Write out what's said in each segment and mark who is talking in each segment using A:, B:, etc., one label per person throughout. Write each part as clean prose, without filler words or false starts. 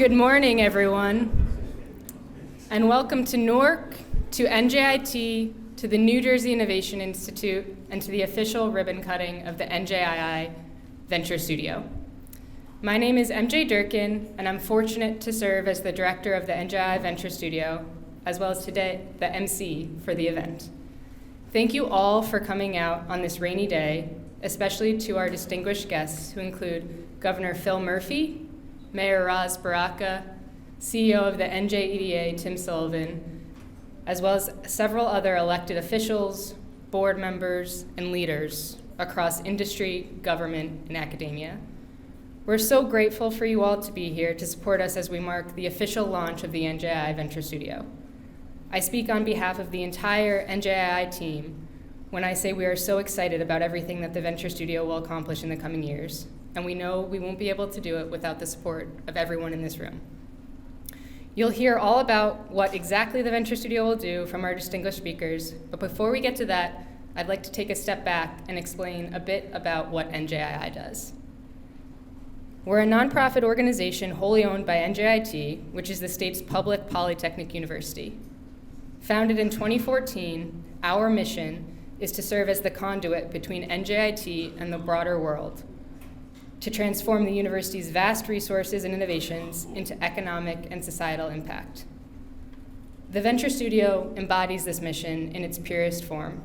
A: Good morning, everyone, and welcome to Newark, to NJIT, to the New Jersey Innovation Institute, and to the official ribbon cutting of the NJIT Venture Studio. My name is MJ Durkin, and I'm fortunate to serve as the director of the NJIT Venture Studio, as well as today the MC for the event. Thank you all for coming out on this rainy day, especially to our distinguished guests who include Governor Phil Murphy, Mayor Raz Baraka, CEO of the NJEDA, Tim Sullivan, as well as several other elected officials, board members, and leaders across industry, government, and academia. We're so grateful for you all to be here to support us as we mark the official launch of the NJIT Venture Studio. I speak on behalf of the entire NJIT team when I say we are so excited about everything that the Venture Studio will accomplish in the coming years, and we know we won't be able to do it without the support of everyone in this room. You'll hear all about what exactly the Venture Studio will do from our distinguished speakers, but before we get to that, I'd like to take a step back and explain a bit about what NJIT does. We're a nonprofit organization wholly owned by NJIT, which is the state's public polytechnic university. Founded in 2014, our mission is to serve as the conduit between NJIT and the broader world, to transform the university's vast resources and innovations into economic and societal impact. The Venture Studio embodies this mission in its purest form,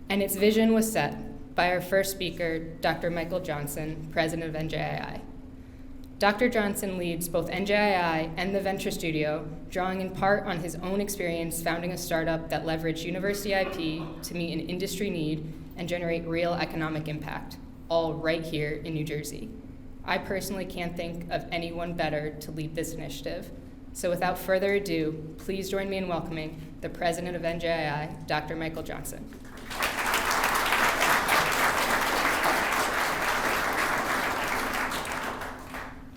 A: and its vision was set by our first speaker, Dr. Michael Johnson, president of NJIT. Dr. Johnson leads both NJIT and the Venture Studio, drawing in part on his own experience founding a startup that leveraged university IP to meet an industry need and generate real economic impact, all right here in New Jersey. I personally can't think of anyone better to lead this initiative. So without further ado, please join me in welcoming the president of NJIT, Dr. Michael Johnson.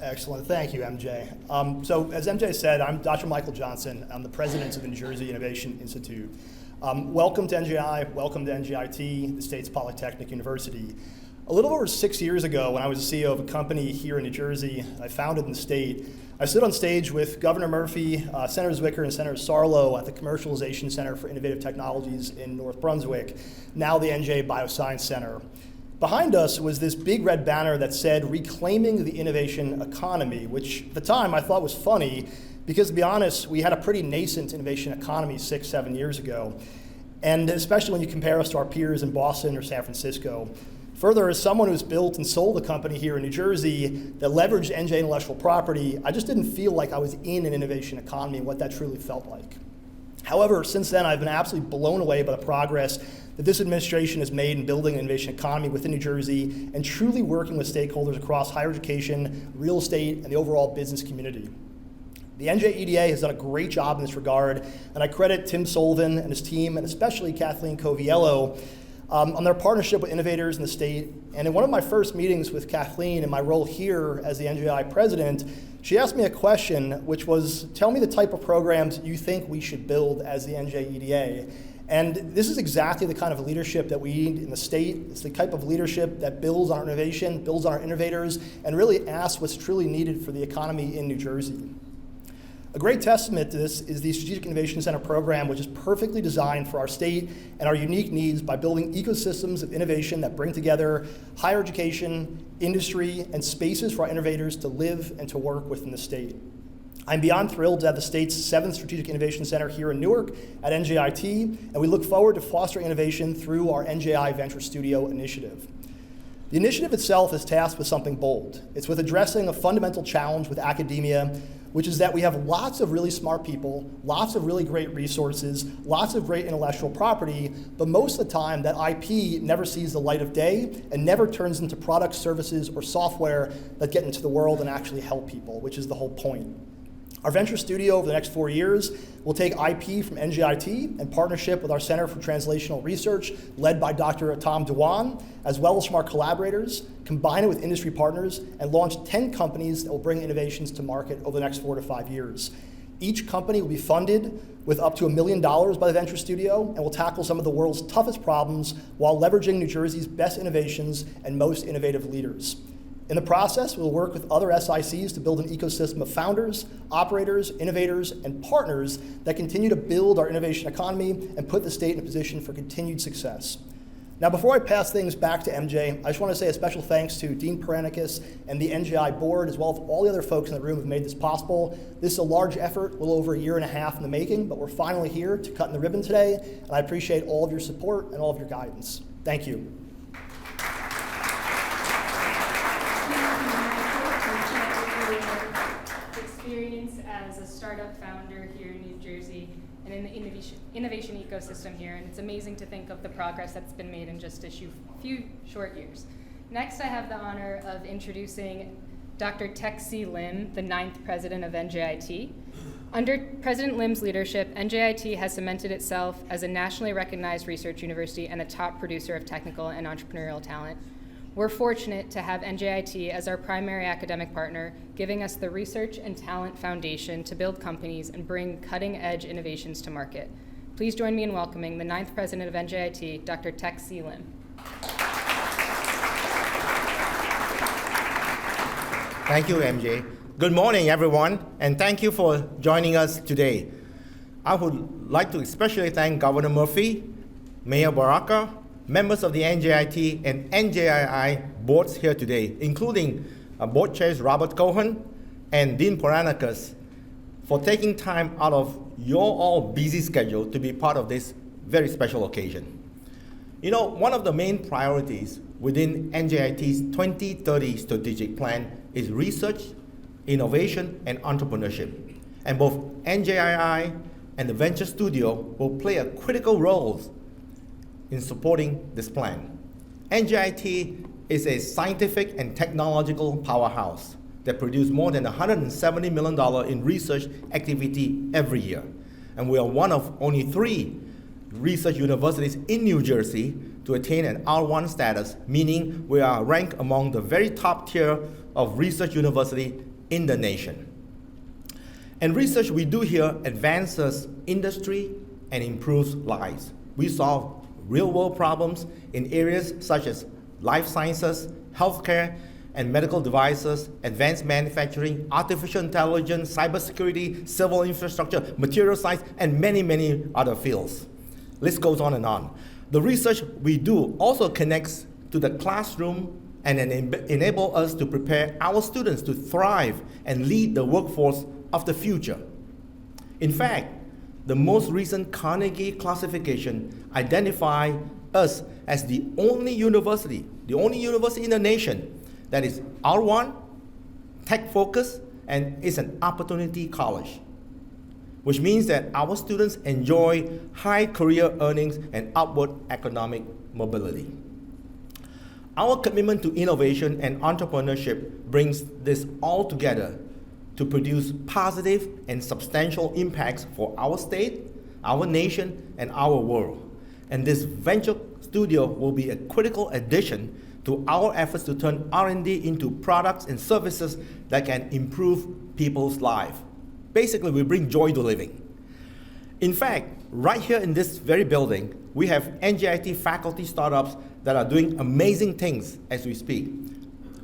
B: Excellent. Thank you, MJ. So as MJ said, I'm Dr. Michael Johnson. I'm the president of the New Jersey Innovation Institute. Welcome to NJI, welcome to NJIT, the state's polytechnic university. A little over 6 years ago, when I was the CEO of a company here in New Jersey I founded in the state, I stood on stage with Governor Murphy, Senator Zwicker, and Senator Sarlo at the Commercialization Center for Innovative Technologies in North Brunswick, now the NJ Bioscience Center. Behind us was this big red banner that said, "Reclaiming the Innovation Economy," which at the time I thought was funny because, to be honest, we had a pretty nascent innovation economy 6-7 years ago, and especially when you compare us to our peers in Boston or San Francisco. Further, as someone who's built and sold a company here in New Jersey that leveraged NJ intellectual property, I just didn't feel like I was in an innovation economy and what that truly felt like. However, since then, I've been absolutely blown away by the progress that this administration has made in building an innovation economy within New Jersey and truly working with stakeholders across higher education, real estate, and the overall business community. The NJEDA has done a great job in this regard, and I credit Tim Sullivan and his team, and especially Kathleen Coviello, on their partnership with innovators in the state. And in one of my first meetings with Kathleen in my role here as the NJI president, she asked me a question, which was, tell me the type of programs you think we should build as the NJEDA. And this is exactly the kind of leadership that we need in the state. It's the type of leadership that builds on our innovation, builds on our innovators, and really asks what's truly needed for the economy in New Jersey. A great testament to this is the Strategic Innovation Center program, which is perfectly designed for our state and our unique needs by building ecosystems of innovation that bring together higher education, industry, and spaces for our innovators to live and to work within the state. I'm beyond thrilled to have the state's 7th Strategic Innovation Center here in Newark at NJIT, and we look forward to fostering innovation through our NJI Venture Studio initiative. The initiative itself is tasked with something bold. It's with addressing a fundamental challenge with academia, which is that we have lots of really smart people, lots of really great resources, lots of great intellectual property, but most of the time that IP never sees the light of day and never turns into products, services, or software that get into the world and actually help people, which is the whole point. Our Venture Studio over the next 4 years will take IP from NJIT in partnership with our Center for Translational Research, led by Dr. Tom Dewan, as well as from our collaborators, combine it with industry partners, and launch 10 companies that will bring innovations to market over the next 4 to 5 years. Each company will be funded with up to $1 million by the Venture Studio and will tackle some of the world's toughest problems while leveraging New Jersey's best innovations and most innovative leaders. In the process, we'll work with other SICs to build an ecosystem of founders, operators, innovators, and partners that continue to build our innovation economy and put the state in a position for continued success. Now, before I pass things back to MJ, I just want to say a special thanks to Dean Paranicus and the NJI board, as well as all the other folks in the room who have made this possible. This is a large effort, a little over a year and a half in the making, but we're finally here to cut in the ribbon today, and I appreciate all of your support and all of your guidance. Thank you.
A: Experience as a startup founder here in New Jersey and in the innovation ecosystem here, and it's amazing to think of the progress that's been made in just a few short years. Next, I have the honor of introducing Dr. Tek-C Lim, the 9th president of NJIT. Under President Lim's leadership, NJIT has cemented itself as a nationally recognized research university and a top producer of technical and entrepreneurial talent. We're fortunate to have NJIT as our primary academic partner, giving us the research and talent foundation to build companies and bring cutting-edge innovations to market. Please join me in welcoming the 9th president of NJIT, Dr. Tek-C Lim.
C: Thank you, MJ. Good morning, everyone, and thank you for joining us today. I would like to especially thank Governor Murphy, Mayor Baraka, members of the NJIT and NJII boards here today, including board chairs Robert Cohen and Dean Paranicus, for taking time out of your all busy schedule to be part of this very special occasion. You know, one of the main priorities within NJIT's 2030 strategic plan is research, innovation, and entrepreneurship. And both NJII and the Venture Studio will play a critical role in supporting this plan. NJIT is a scientific and technological powerhouse that produces more than $170 million in research activity every year. And we are one of only 3 research universities in New Jersey to attain an R1 status, meaning we are ranked among the very top tier of research university in the nation. And research we do here advances industry and improves lives. We solve real-world problems in areas such as life sciences, healthcare, and medical devices, advanced manufacturing, artificial intelligence, cybersecurity, civil infrastructure, material science, and many, many other fields. List goes on and on. The research we do also connects to the classroom and enable us to prepare our students to thrive and lead the workforce of the future. In fact, the most recent Carnegie classification identifies us as the only university in the nation that is R1, tech-focused, and is an opportunity college, which means that our students enjoy high career earnings and upward economic mobility. Our commitment to innovation and entrepreneurship brings this all together to produce positive and substantial impacts for our state, our nation, and our world. And this venture studio will be a critical addition to our efforts to turn R&D into products and services that can improve people's lives. Basically, we bring joy to living. In fact, right here in this very building, we have NJIT faculty startups that are doing amazing things as we speak.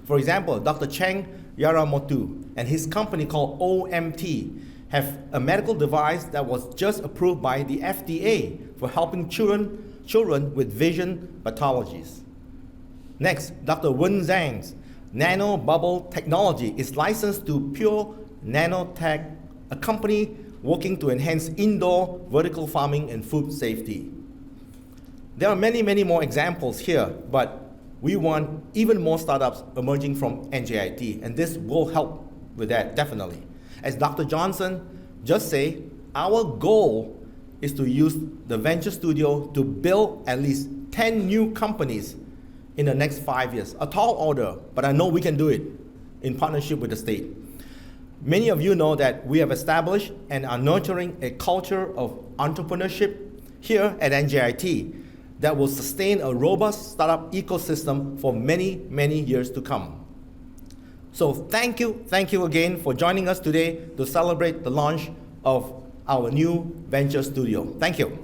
C: For example, Dr. Cheng Yaramotu and his company called OMT have a medical device that was just approved by the FDA for helping children with vision pathologies. Next, Dr. Wen Zhang's nano bubble technology is licensed to Pure Nanotech, a company working to enhance indoor vertical farming and food safety. There are many, many more examples here, but we want even more startups emerging from NJIT, and this will help with that, definitely. As Dr. Johnson just said, our goal is to use the Venture Studio to build at least 10 new companies in the next 5 years. A tall order, but I know we can do it in partnership with the state. Many of you know that we have established and are nurturing a culture of entrepreneurship here at NJIT that will sustain a robust startup ecosystem for many, many years to come. So thank you again for joining us today to celebrate the launch of our new Venture Studio. Thank you.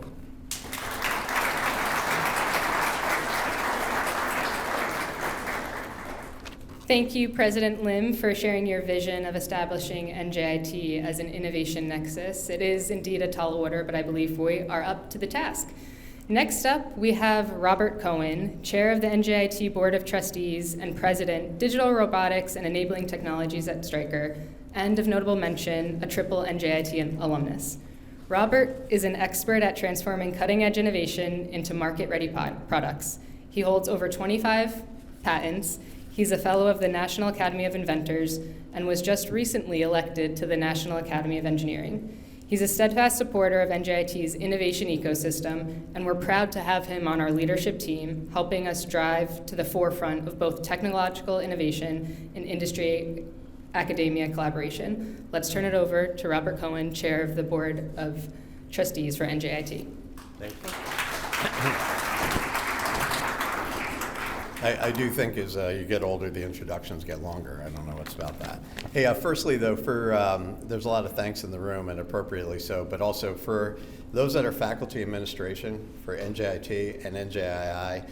A: Thank you, President Lim, for sharing your vision of establishing NJIT as an innovation nexus. It is indeed a tall order, but I believe we are up to the task. Next up, we have Robert Cohen, Chair of the NJIT Board of Trustees and President, Digital Robotics and Enabling Technologies at Stryker, and of notable mention, a triple NJIT alumnus. Robert is an expert at transforming cutting-edge innovation into market-ready products. He holds over 25 patents. He's a fellow of the National Academy of Inventors and was just recently elected to the National Academy of Engineering. He's a steadfast supporter of NJIT's innovation ecosystem, and we're proud to have him on our leadership team, helping us drive to the forefront of both technological innovation and industry academia collaboration. Let's turn it over to Robert Cohen, Chair of the Board of Trustees for NJIT.
D: Thank you. I do think as you get older, the introductions get longer. I don't know what's about that. Hey, firstly, though, there's a lot of thanks in the room, and appropriately so, but also for those that are faculty administration for NJIT and NJII,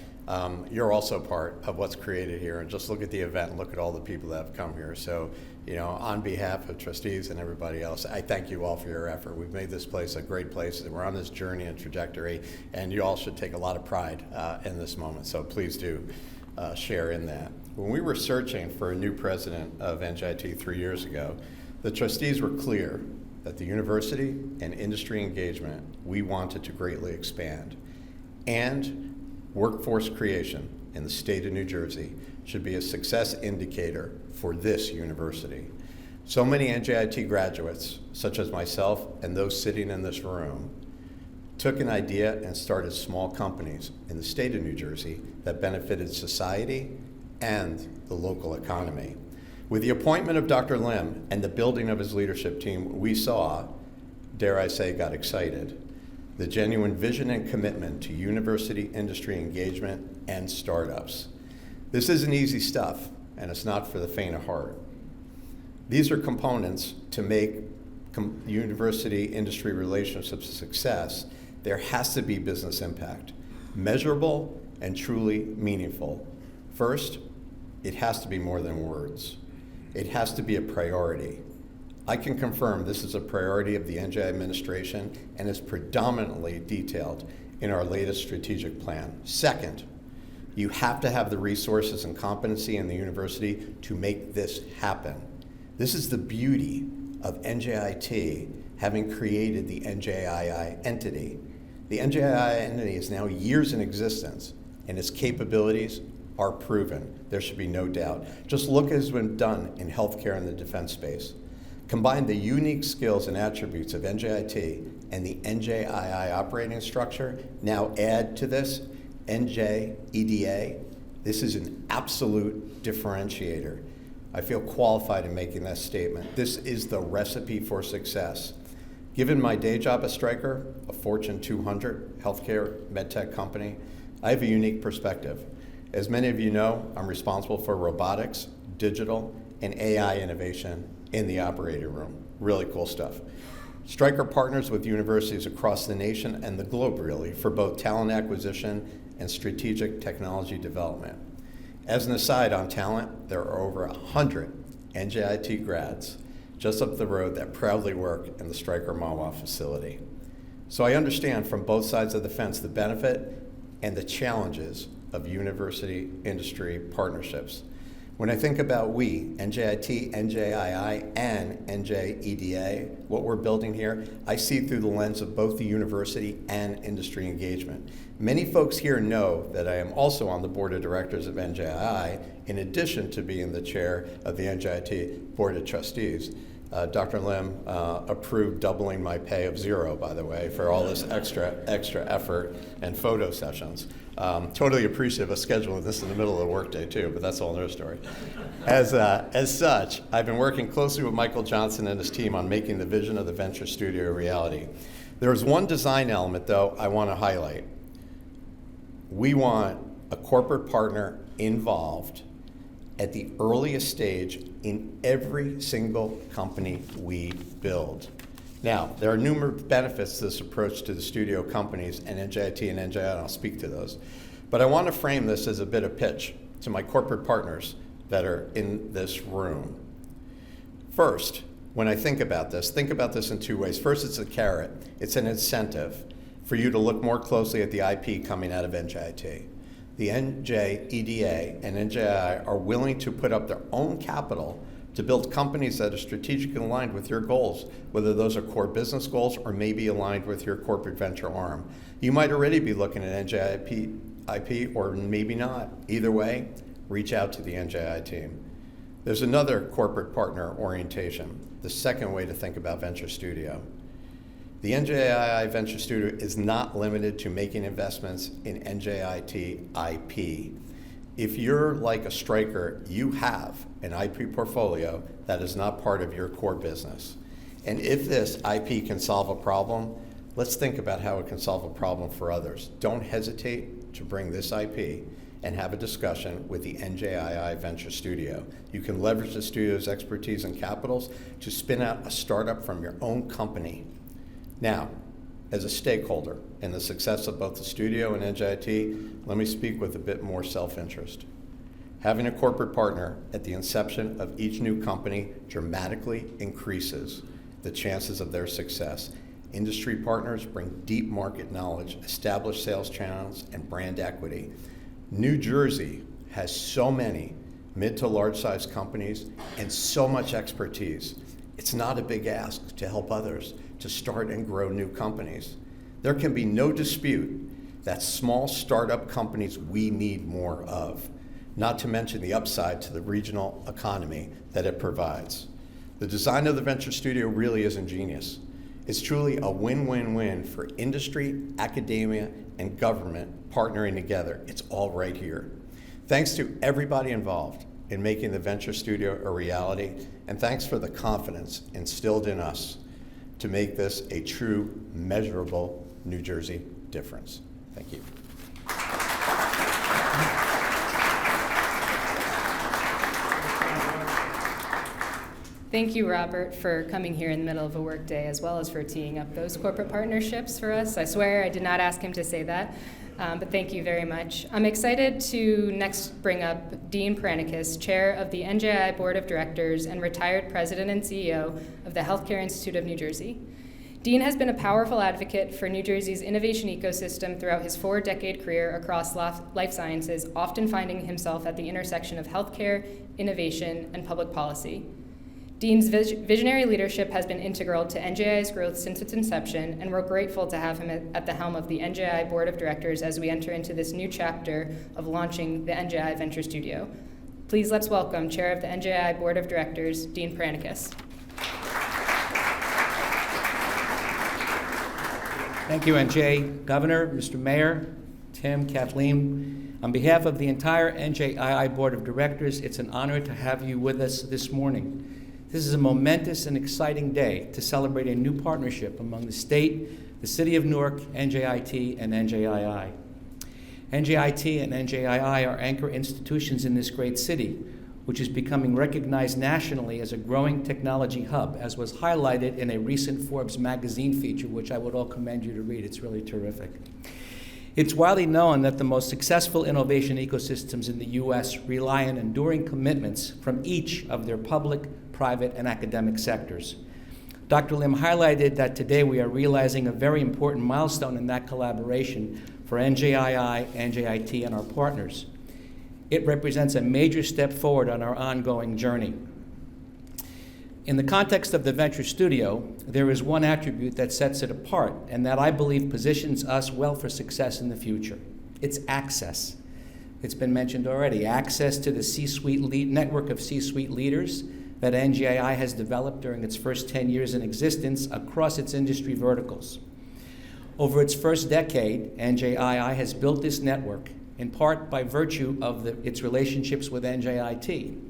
D: you're also part of what's created here. And just look at the event and look at all the people that have come here. So, on behalf of trustees and everybody else, I thank you all for your effort. We've made this place a great place. We're on this journey and trajectory, and you all should take a lot of pride in this moment. So please do share in that. When we were searching for a new president of NJIT 3 years ago, the trustees were clear that the university and industry engagement we wanted to greatly expand, and workforce creation in the state of New Jersey should be a success indicator for this university. So many NJIT graduates, such as myself and those sitting in this room, took an idea and started small companies in the state of New Jersey that benefited society and the local economy. With the appointment of Dr. Lim and the building of his leadership team, we saw, dare I say, got excited, the genuine vision and commitment to university industry engagement and startups. This isn't easy stuff, and it's not for the faint of heart. These are components to make university industry relationships a success. There has to be business impact, measurable and truly meaningful. First, it has to be more than words. It has to be a priority. I can confirm this is a priority of the NJI administration and is predominantly detailed in our latest strategic plan. Second, you have to have the resources and competency in the university to make this happen. This is the beauty of NJIT having created the NJII entity. The NJII entity is now years in existence, and its capabilities are proven. There should be no doubt. Just look at what's been done in healthcare and the defense space. Combine the unique skills and attributes of NJIT and the NJII operating structure. Now add to this NJEDA. This is an absolute differentiator. I feel qualified in making that statement. This is the recipe for success. Given my day job at Stryker, a Fortune 200 healthcare medtech company, I have a unique perspective. As many of you know, I'm responsible for robotics, digital, and AI innovation in the operating room. Really cool stuff. Stryker partners with universities across the nation and the globe, really, for both talent acquisition and strategic technology development. As an aside on talent, there are over 100 NJIT grads just up the road that proudly work in the Stryker Mahwah facility. So I understand from both sides of the fence the benefit and the challenges of university industry partnerships. When I think about we, NJIT, NJII, and NJEDA, what we're building here, I see through the lens of both the university and industry engagement. Many folks here know that I am also on the board of directors of NJII, in addition to being the chair of the NJIT Board of Trustees. Dr. Lim approved doubling my pay of $0, by the way, for all this extra effort and photo sessions. Totally appreciative of scheduling this in the middle of the workday too, but that's a whole other story. As such, I've been working closely with Michael Johnson and his team on making the vision of the Venture Studio a reality. There's one design element, though, I want to highlight. We want a corporate partner involved at the earliest stage in every single company we build. Now, there are numerous benefits to this approach to the studio companies and NJIT and NJI, and I'll speak to those. But I want to frame this as a bit of pitch to my corporate partners that are in this room. First, when I think about this in two ways. First, it's a carrot. It's an incentive for you to look more closely at the IP coming out of NJIT. The NJEDA and NJII are willing to put up their own capital to build companies that are strategically aligned with your goals, whether those are core business goals or maybe aligned with your corporate venture arm. You might already be looking at NJIT IP or maybe not. Either way, reach out to the NJI team. There's another corporate partner orientation, the second way to think about Venture Studio. The NJII Venture Studio is not limited to making investments in NJIT IP. If you're like a Stryker, you have an IP portfolio that is not part of your core business. And if this IP can solve a problem, let's think about how it can solve a problem for others. Don't hesitate to bring this IP and have a discussion with the NJII Venture Studio. You can leverage the studio's expertise and capitals to spin out a startup from your own company. Now, as a stakeholder in the success of both the studio and NJIT, let me speak with a bit more self-interest. Having a corporate partner at the inception of each new company dramatically increases the chances of their success. Industry partners bring deep market knowledge, established sales channels, and brand equity. New Jersey has so many mid to large-sized companies and so much expertise. It's not a big ask to help others to start and grow new companies. There can be no dispute that small startup companies we need more of, not to mention the upside to the regional economy that it provides. The design of the Venture Studio really is ingenious. It's truly a win-win-win for industry, academia, and government partnering together. It's all right here. Thanks to everybody involved in making the Venture Studio a reality, and thanks for the confidence instilled in us to make this a true, measurable New Jersey difference. Thank you.
A: Thank you, Robert, for coming here in the middle of a workday, as well as for teeing up those corporate partnerships for us. I swear I did not ask him to say that, but thank you very much. I'm excited to next bring up Dean Pranikis, Chair of the NJI Board of Directors and retired President and CEO of the Healthcare Institute of New Jersey. Dean has been a powerful advocate for New Jersey's innovation ecosystem throughout his 4-decade career across life sciences, often finding himself at the intersection of healthcare, innovation, and public policy. Dean's visionary leadership has been integral to NJI's growth since its inception, and we're grateful to have him at the helm of the NJI Board of Directors as we enter into this new chapter of launching the NJI Venture Studio. Please let's welcome Chair of the NJI Board of Directors, Dean Pranikis.
E: Thank you, NJ. Governor, Mr. Mayor, Tim, Kathleen. On behalf of the entire NJII Board of Directors, it's an honor to have you with us this morning. This is a momentous and exciting day to celebrate a new partnership among the state, the City of Newark, NJIT, and NJII. NJIT and NJII are anchor institutions in this great city, which is becoming recognized nationally as a growing technology hub, as was highlighted in a recent Forbes magazine feature, which I would all commend you to read. It's really terrific. It's widely known that the most successful innovation ecosystems in the U.S. rely on enduring commitments from each of their public, private, and academic sectors. Dr. Lim highlighted that today we are realizing a very important milestone in that collaboration for NJII, NJIT, and our partners. It represents a major step forward on our ongoing journey. In the context of the Venture Studio, there is one attribute that sets it apart and that I believe positions us well for success in the future. It's access. It's been mentioned already, access to the C-suite network of C-suite leaders that NJII has developed during its first 10 years in existence across its industry verticals. Over its first decade, NJII has built this network in part by virtue of its relationships with NJIT.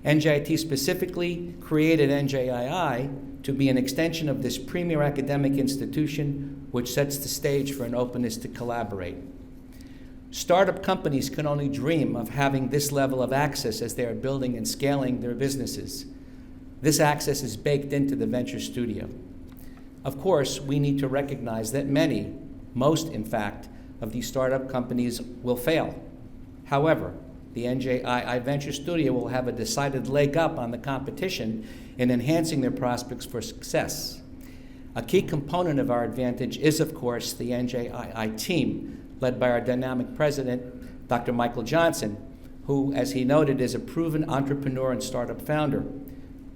E: NJIT specifically created NJII to be an extension of this premier academic institution, which sets the stage for an openness to collaborate. Startup companies can only dream of having this level of access as they are building and scaling their businesses. This access is baked into the Venture Studio. Of course, we need to recognize that most in fact, of these startup companies will fail. However, the NJII Venture Studio will have a decided leg up on the competition in enhancing their prospects for success. A key component of our advantage is, of course, the NJII team, led by our dynamic president, Dr. Michael Johnson, who, as he noted, is a proven entrepreneur and startup founder.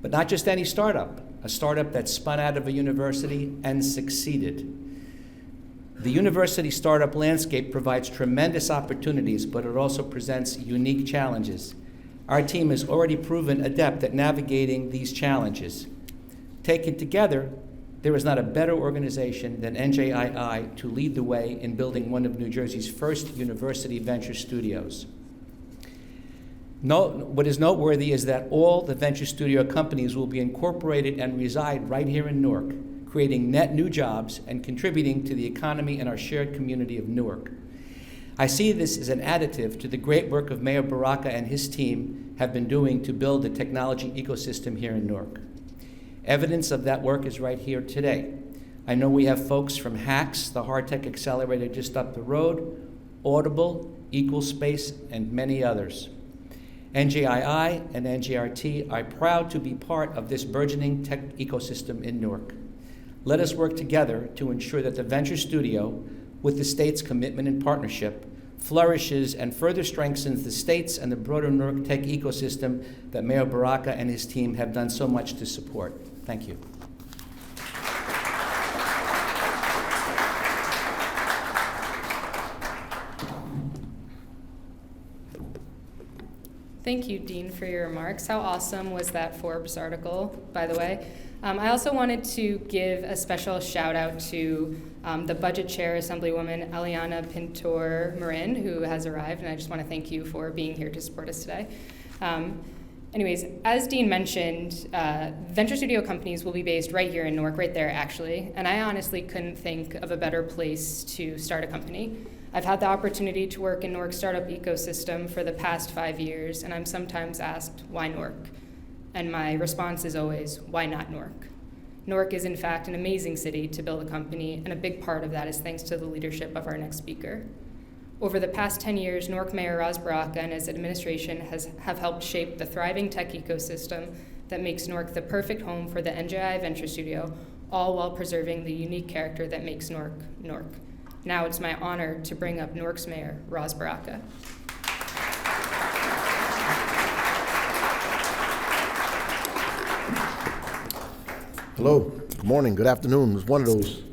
E: But not just any startup, a startup that spun out of a university and succeeded. The university startup landscape provides tremendous opportunities, but it also presents unique challenges. Our team has already proven adept at navigating these challenges. Taken together, there is not a better organization than NJII to lead the way in building one of New Jersey's first university venture studios. What is noteworthy is that all the venture studio companies will be incorporated and reside right here in Newark, creating net new jobs and contributing to the economy and our shared community of Newark. I see this as an additive to the great work of Mayor Baraka and his team have been doing to build the technology ecosystem here in Newark. Evidence of that work is right here today. I know we have folks from HACS, the Hard Tech Accelerator just up the road, Audible, EqualSpace, and many others. NJII and NJRT are proud to be part of this burgeoning tech ecosystem in Newark. Let us work together to ensure that the Venture Studio, with the state's commitment and partnership, flourishes and further strengthens the state's and the broader Newark tech ecosystem that Mayor Baraka and his team have done so much to support. Thank you.
A: Thank you, Dean, for your remarks. How awesome was that Forbes article, by the way? I also wanted to give a special shout out to the Budget Chair, Assemblywoman Eliana Pintor-Marin, who has arrived, and I just want to thank you for being here to support us today. Anyways, as Dean mentioned, venture studio companies will be based right here in Newark, right there actually, and I honestly couldn't think of a better place to start a company. I've had the opportunity to work in Newark's startup ecosystem for the past 5 years, and I'm sometimes asked, why Newark? And my response is always, why not Newark? Newark is in fact an amazing city to build a company, and a big part of that is thanks to the leadership of our next speaker. Over the past 10 years, Newark Mayor Ras Baraka and his administration have helped shape the thriving tech ecosystem that makes Newark the perfect home for the NJI Venture Studio, all while preserving the unique character that makes Newark, Newark. Now it's my honor to bring up Newark's Mayor, Ras Baraka.
F: Hello, good morning, good afternoon. It's one of those.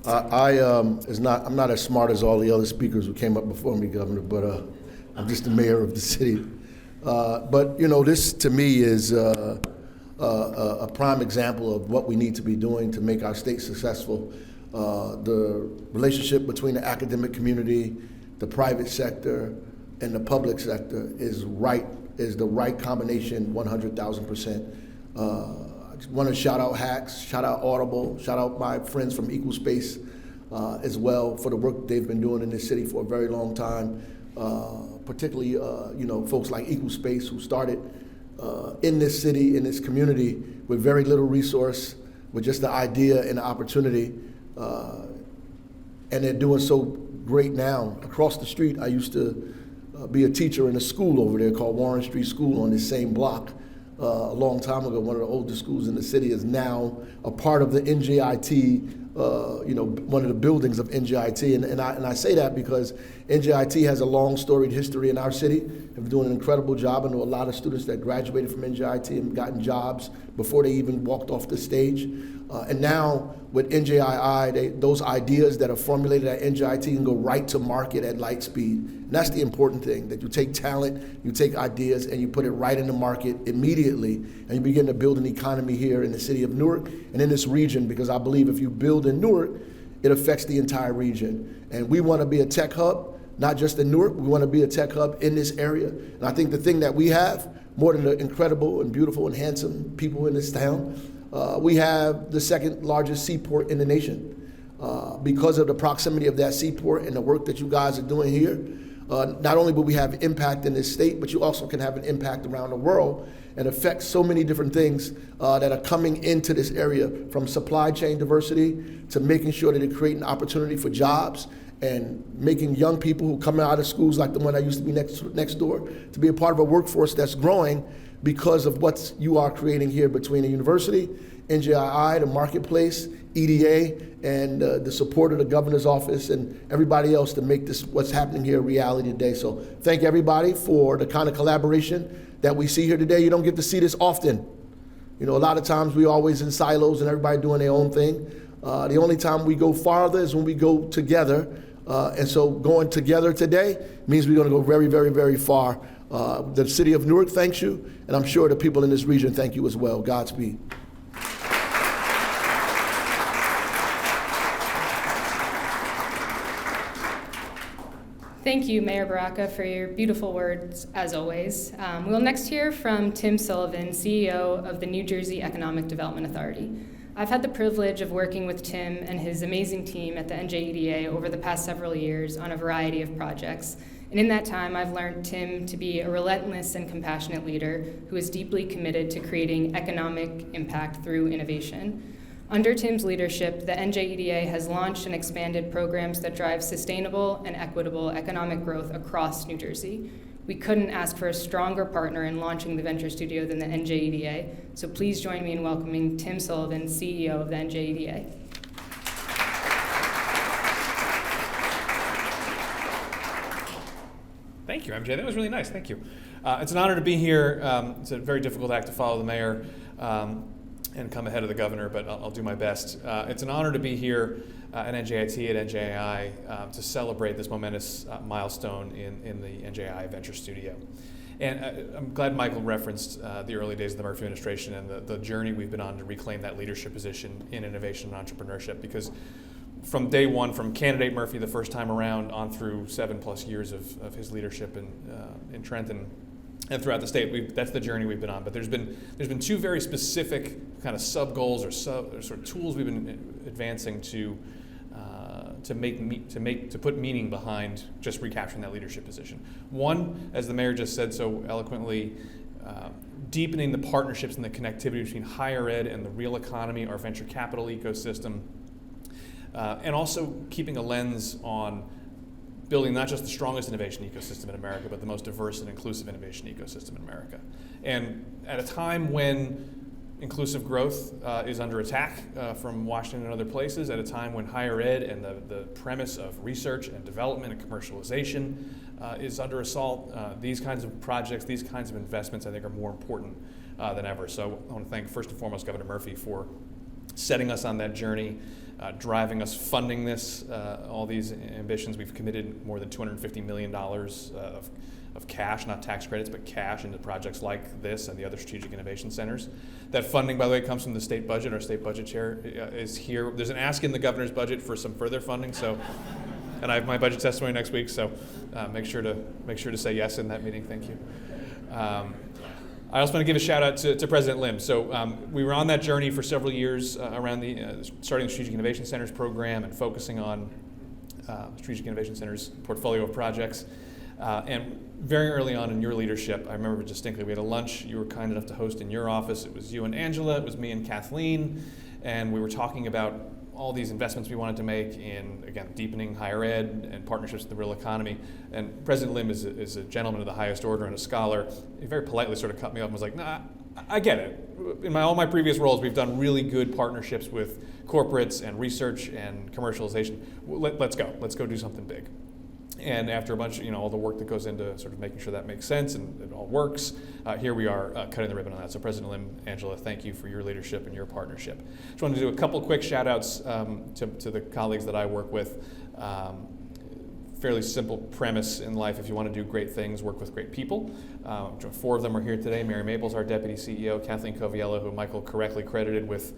F: I'm not as smart as all the other speakers who came up before me, Governor, but I'm just the mayor of the city. But you know, this to me is a prime example of what we need to be doing to make our state successful. The relationship between the academic community, the private sector, and the public sector is the right combination 100,000%. I just want to shout out HACS, shout out Audible, shout out my friends from EqualSpace as well for the work they've been doing in this city for a very long time. Particularly, folks like EqualSpace who started in this city, in this community, with very little resource, with just the idea and the opportunity. And they're doing so great now. Across the street, I used to be a teacher in a school over there called Warren Street School on this same block. A long time ago, one of the oldest schools in the city is now a part of the NJIT, one of the buildings of NJIT. And I say that because NJIT has a long storied history in our city, have been doing an incredible job. I know a lot of students that graduated from NJIT and gotten jobs before they even walked off the stage. And now with NJII, those ideas that are formulated at NJIT can go right to market at light speed. And that's the important thing, that you take talent, you take ideas, and you put it right in the market immediately, and you begin to build an economy here in the city of Newark and in this region, because I believe if you build in Newark, it affects the entire region. And we want to be a tech hub, not just in Newark, we want to be a tech hub in this area. And I think the thing that we have, more than the incredible and beautiful and handsome people in this town, we have the second largest seaport in the nation. Because of the proximity of that seaport and the work that you guys are doing here, not only will we have impact in this state, but you also can have an impact around the world and affect so many different things that are coming into this area, from supply chain diversity to making sure that it creates an opportunity for jobs and making young people who come out of schools like the one I used to be next door to be a part of a workforce that's growing because of what you are creating here between the university, NJIT, the marketplace, EDA, and the support of the governor's office and everybody else to make this what's happening here a reality today. So thank everybody for the kind of collaboration that we see here today. You don't get to see this often. You know, a lot of times we always in silos and everybody doing their own thing. The only time we go farther is when we go together. And so going together today means we're going to go very, very, very far. The city of Newark thanks you, and I'm sure the people in this region thank you as well. Godspeed.
A: Thank you, Mayor Baraka, for your beautiful words, as always. We'll next hear from Tim Sullivan, CEO of the New Jersey Economic Development Authority. I've had the privilege of working with Tim and his amazing team at the NJEDA over the past several years on a variety of projects. And in that time, I've learned Tim to be a relentless and compassionate leader who is deeply committed to creating economic impact through innovation. Under Tim's leadership, the NJEDA has launched and expanded programs that drive sustainable and equitable economic growth across New Jersey. We couldn't ask for a stronger partner in launching the Venture Studio than the NJEDA, so please join me in welcoming Tim Sullivan, CEO of the NJEDA.
G: Thank you, MJ. That was really nice. Thank you. It's an honor to be here. It's a very difficult act to follow the mayor and come ahead of the governor, but I'll do my best. It's an honor to be here at NJIT, at NJII, to celebrate this momentous milestone in the NJII Venture Studio. And I'm glad Michael referenced the early days of the Murphy administration and the journey we've been on to reclaim that leadership position in innovation and entrepreneurship, because from day one, from candidate Murphy the first time around on through 7+ years of his leadership in Trenton and throughout the state, that's the journey we've been on. But there's been two very specific kind of sub goals or sort of tools we've been advancing to put meaning behind just recapturing that leadership position. One, as the mayor just said so eloquently, deepening the partnerships and the connectivity between higher ed and the real economy, our venture capital ecosystem, and also keeping a lens on building not just the strongest innovation ecosystem in America, but the most diverse and inclusive innovation ecosystem in America. And at a time when inclusive growth is under attack from Washington and other places, at a time when higher ed and the premise of research and development and commercialization is under assault, these kinds of projects, these kinds of investments, I think, are more important than ever. So I want to thank, first and foremost, Governor Murphy for setting us on that journey, driving us, funding this, all these ambitions. We've committed more than $250 million of cash, not tax credits, but cash into projects like this and the other strategic innovation centers. That funding, by the way, comes from the state budget. Our state budget chair is here. There's an ask in the governor's budget for some further funding, so, and I have my budget testimony next week, so make sure to say yes in that meeting. Thank you. I also want to give a shout out to President Lim. So we were on that journey for several years around starting the Strategic Innovation Centers program and focusing on Strategic Innovation Centers portfolio of projects. And very early on in your leadership, I remember distinctly, we had a lunch you were kind enough to host in your office. It was you and Angela, it was me and Kathleen, and we were talking about all these investments we wanted to make in, again, deepening higher ed and partnerships with the real economy. And President Lim is a gentleman of the highest order and a scholar. He very politely sort of cut me off and was like, nah, I get it. In all my previous roles, we've done really good partnerships with corporates and research and commercialization. Let's go do something big. And after a bunch of, all the work that goes into sort of making sure that makes sense and it all works, here we are cutting the ribbon on that. So President Lim, Angela, thank you for your leadership and your partnership. Just wanted to do a couple quick shout outs to the colleagues that I work with. Fairly simple premise in life: if you want to do great things, work with great people. 4 of them are here today. Mary Maples, our Deputy CEO, Kathleen Coviello, who Michael correctly credited with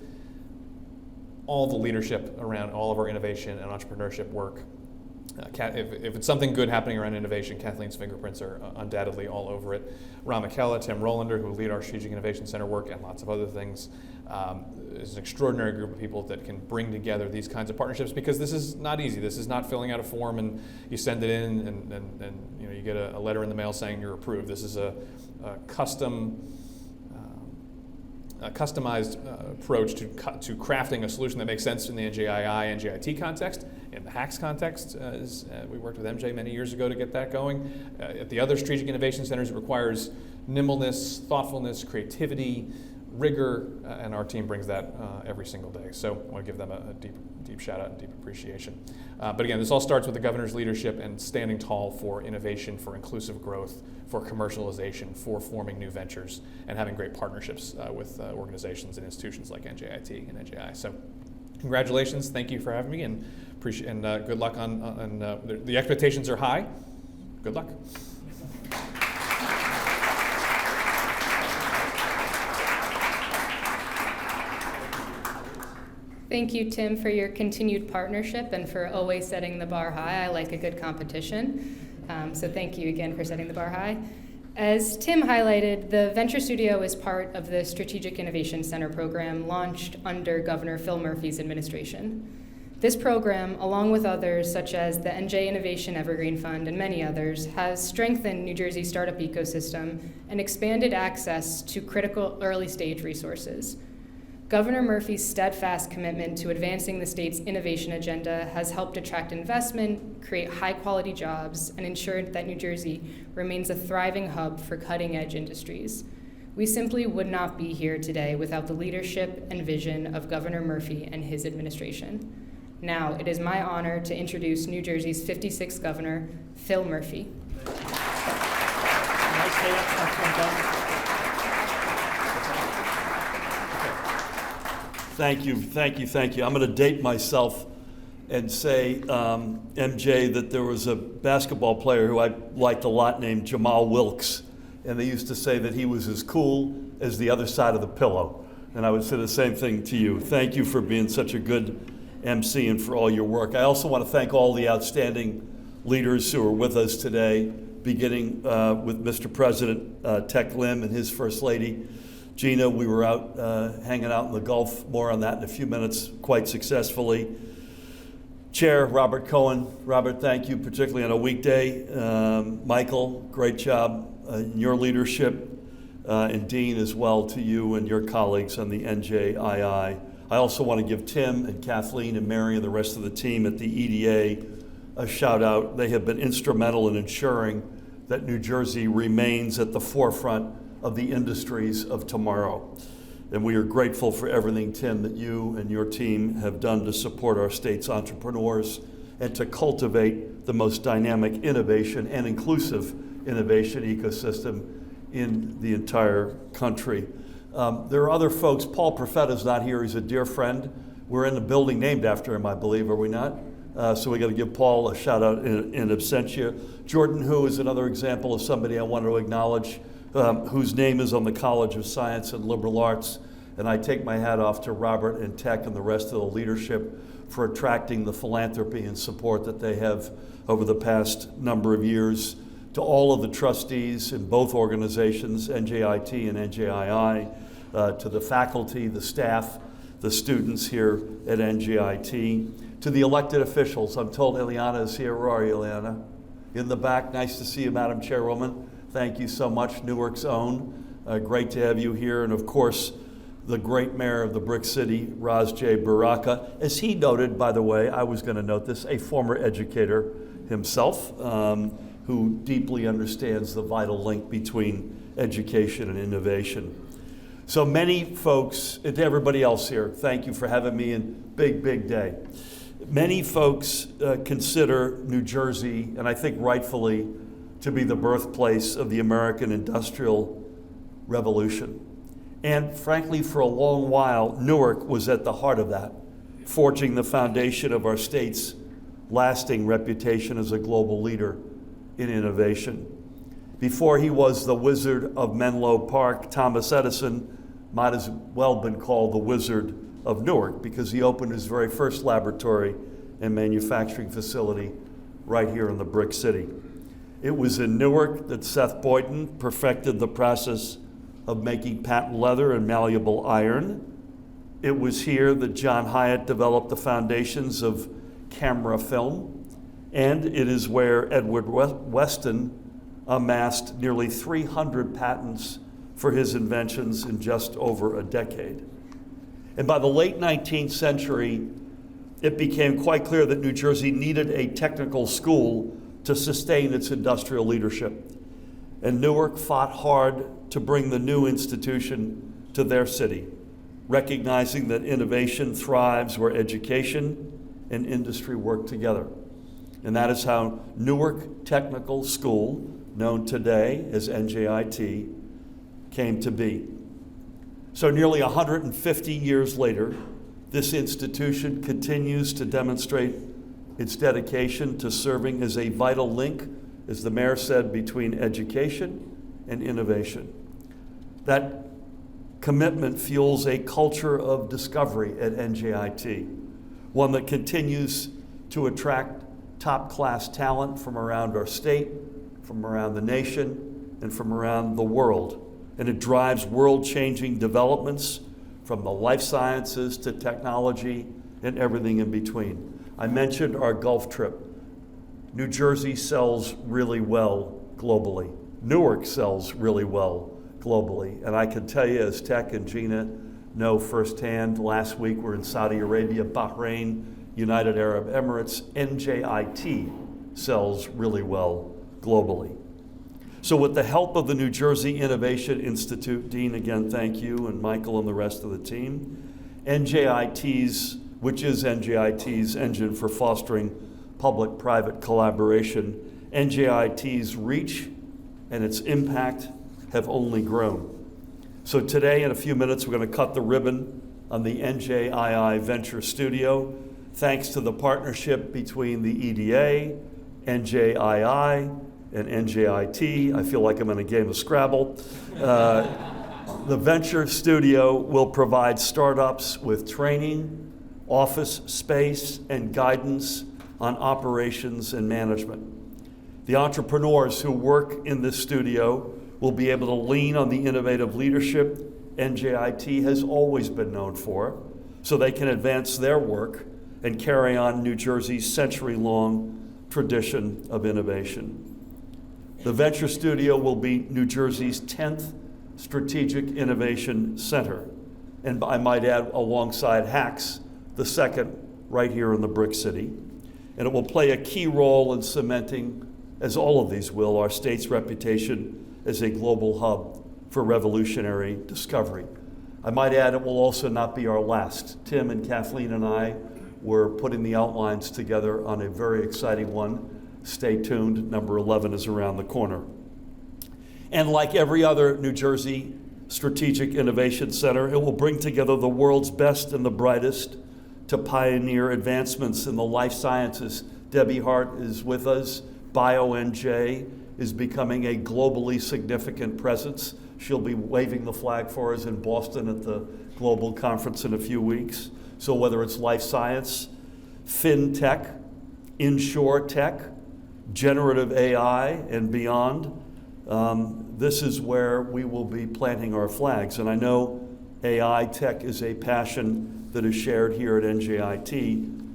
G: all the leadership around all of our innovation and entrepreneurship work. If it's something good happening around innovation, Kathleen's fingerprints are undoubtedly all over it. Ron McKella, Tim Rolander, who lead our Strategic Innovation Center work, and lots of other things, is an extraordinary group of people that can bring together these kinds of partnerships, because this is not easy. This is not filling out a form and you send it in and you get a letter in the mail saying you're approved. This is a customized approach to crafting a solution that makes sense in the NJIT context, in the HACS context. We worked with MJ many years ago to get that going. At the other strategic innovation centers, it requires nimbleness, thoughtfulness, creativity, rigor, and our team brings that every single day. So I want to give them a deep shout out and deep appreciation. But again, this all starts with the governor's leadership and standing tall for innovation, for inclusive growth, for commercialization, for forming new ventures, and having great partnerships with organizations and institutions like NJIT and NJI. So congratulations, thank you for having me, and appreciate, and good luck on the expectations are high. Good luck.
A: Thank you, Tim, for your continued partnership and for always setting the bar high. I like a good competition. So thank you again for setting the bar high. As Tim highlighted, the Venture Studio is part of the Strategic Innovation Center program launched under Governor Phil Murphy's administration. This program, along with others such as the NJ Innovation Evergreen Fund and many others, has strengthened New Jersey's startup ecosystem and expanded access to critical early stage resources. Governor Murphy's steadfast commitment to advancing the state's innovation agenda has helped attract investment, create high-quality jobs, and ensured that New Jersey remains a thriving hub for cutting-edge industries. We simply would not be here today without the leadership and vision of Governor Murphy and his administration. Now, it is my honor to introduce New Jersey's 56th Governor, Phil Murphy.
H: Thank you. I'm going to date myself and say, MJ, that there was a basketball player who I liked a lot named Jamal Wilkes, and they used to say that he was as cool as the other side of the pillow. And I would say the same thing to you. Thank you for being such a good MC and for all your work. I also want to thank all the outstanding leaders who are with us today, beginning with Mr. President Tech Lim and his First Lady, Gina. We were out hanging out in the Gulf, more on that in a few minutes, quite successfully. Chair Robert Cohen. Robert, thank you, particularly on a weekday. Michael, great job in your leadership. And Dean as well, to you and your colleagues on the NJII. I also want to give Tim and Kathleen and Mary and the rest of the team at the EDA a shout out. They have been instrumental in ensuring that New Jersey remains at the forefront of the industries of tomorrow. And we are grateful for everything, Tim, that you and your team have done to support our state's entrepreneurs and to cultivate the most dynamic innovation and inclusive innovation ecosystem in the entire country. There are other folks. Paul Perfetta's not here. He's a dear friend. We're in the building named after him, I believe, are we not? So we got to give Paul a shout out in absentia. Jordan Hu is another example of somebody I want to acknowledge, whose name is on the College of Science and Liberal Arts. And I take my hat off to Robert and Tech and the rest of the leadership for attracting the philanthropy and support that they have over the past number of years. To all of the trustees in both organizations, NJIT and NJII, to the faculty, the staff, the students here at NJIT, to the elected officials. I'm told Ileana is here. Where are you, Ileana? In the back. Nice to see you, Madam Chairwoman. Thank you so much, Newark's own. Great to have you here. And of course, the great mayor of the Brick City, Raz J. Baraka. As he noted, by the way, I was going to note this, a former educator himself, who deeply understands the vital link between education and innovation. So many folks, and to everybody else here, thank you for having me, and big day. Many folks consider New Jersey, and I think rightfully, to be the birthplace of the American Industrial Revolution. And frankly, for a long while, Newark was at the heart of that, forging the foundation of our state's lasting reputation as a global leader in innovation. Before he was the Wizard of Menlo Park, Thomas Edison might as well been called the Wizard of Newark, because he opened his very first laboratory and manufacturing facility right here in the Brick City. It was in Newark that Seth Boynton perfected the process of making patent leather and malleable iron. It was here that John Hyatt developed the foundations of camera film. And it is where Edward Weston amassed nearly 300 patents for his inventions in just over a decade. And by the late 19th century, it became quite clear that New Jersey needed a technical school to sustain its industrial leadership. And Newark fought hard to bring the new institution to their city, recognizing that innovation thrives where education and industry work together. And that is how Newark Technical School, known today as NJIT, came to be. So nearly 150 years later, this institution continues to demonstrate its dedication to serving as a vital link, as the mayor said, between education and innovation. That commitment fuels a culture of discovery at NJIT, one that continues to attract top-class talent from around our state, from around the nation, and from around the world. And it drives world-changing developments from the life sciences to technology and everything in between. I mentioned our Gulf trip. New Jersey sells really well globally. Newark sells really well globally. And I can tell you, as Tech and Gina know firsthand, last week we're in Saudi Arabia, Bahrain, United Arab Emirates. NJIT sells really well globally. So with the help of the New Jersey Innovation Institute, Dean, again, thank you, and Michael and the rest of the team, which is NJIT's engine for fostering public-private collaboration, NJIT's reach and its impact have only grown. So today, in a few minutes, we're going to cut the ribbon on the NJII Venture Studio, thanks to the partnership between the EDA, NJII, and NJIT. I feel like I'm in a game of Scrabble. The Venture Studio will provide startups with training, office space, and guidance on operations and management. The entrepreneurs who work in this studio will be able to lean on the innovative leadership NJIT has always been known for, so they can advance their work and carry on New Jersey's century-long tradition of innovation. The Venture Studio will be New Jersey's 10th Strategic Innovation Center, and I might add, alongside HACS, the second right here in the Brick City. And it will play a key role in cementing, as all of these will, our state's reputation as a global hub for revolutionary discovery. I might add, it will also not be our last. Tim and Kathleen and I were putting the outlines together on a very exciting one. Stay tuned, number 11 is around the corner. And like every other New Jersey Strategic Innovation Center, it will bring together the world's best and the brightest to pioneer advancements in the life sciences. Debbie Hart is with us. BioNJ is becoming a globally significant presence. She'll be waving the flag for us in Boston at the global conference in a few weeks. So whether it's life science, fintech, inshore tech, generative AI, and beyond, this is where we will be planting our flags. And I know AI tech is a passion that is shared here at NJIT,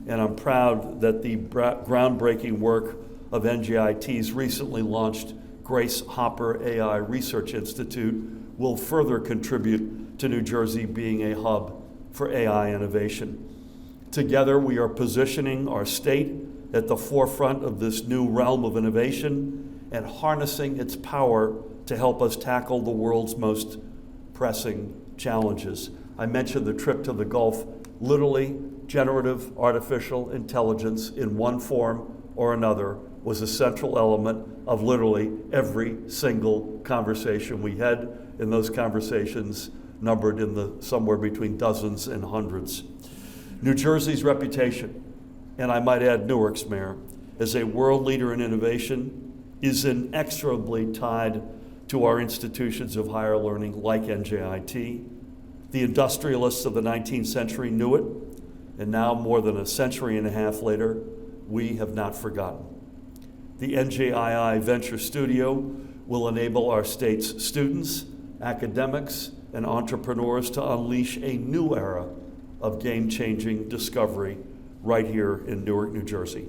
H: and I'm proud that the groundbreaking work of NJIT's recently launched Grace Hopper AI Research Institute will further contribute to New Jersey being a hub for AI innovation. Together, we are positioning our state at the forefront of this new realm of innovation and harnessing its power to help us tackle the world's most pressing challenges. I mentioned the trip to the Gulf. Literally, generative artificial intelligence in one form or another was a central element of literally every single conversation we had, and those conversations numbered in the somewhere between dozens and hundreds. New Jersey's reputation, and I might add Newark's, Mayor, as a world leader in innovation is inexorably tied to our institutions of higher learning like NJIT. The industrialists of the 19th century knew it, and now more than a century and a half later, we have not forgotten. The NJII Venture Studio will enable our state's students, academics, and entrepreneurs to unleash a new era of game-changing discovery right here in Newark, New Jersey.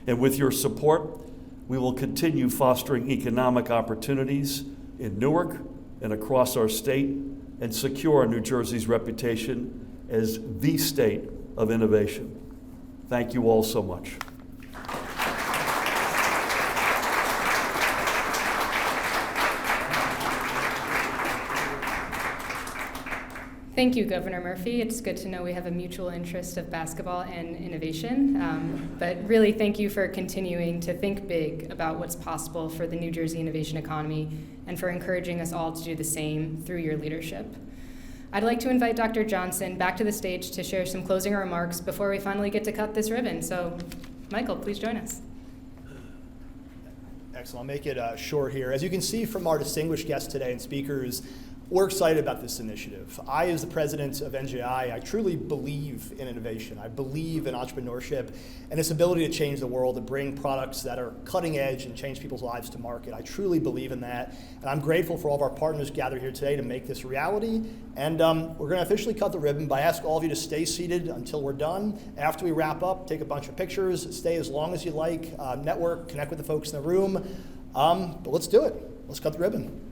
H: And with your support, we will continue fostering economic opportunities in Newark and across our state and secure New Jersey's reputation as the state of innovation. Thank you all so much.
A: Thank you, Governor Murphy. It's good to know we have a mutual interest of basketball and innovation. But really, thank you for continuing to think big about what's possible for the New Jersey innovation economy and for encouraging us all to do the same through your leadership. I'd like to invite Dr. Johnson back to the stage to share some closing remarks before we finally get to cut this ribbon. So, Michael, please join us.
B: Excellent. I'll make it short here. As you can see from our distinguished guests today and speakers, we're excited about this initiative. I, as the president of NJI, I truly believe in innovation. I believe in entrepreneurship and its ability to change the world, to bring products that are cutting edge and change people's lives to market. I truly believe in that. And I'm grateful for all of our partners gathered here today to make this a reality. And we're going to officially cut the ribbon by asking all of you to stay seated until we're done. After we wrap up, take a bunch of pictures, stay as long as you like, network, connect with the folks in the room. But let's do it. Let's cut the ribbon.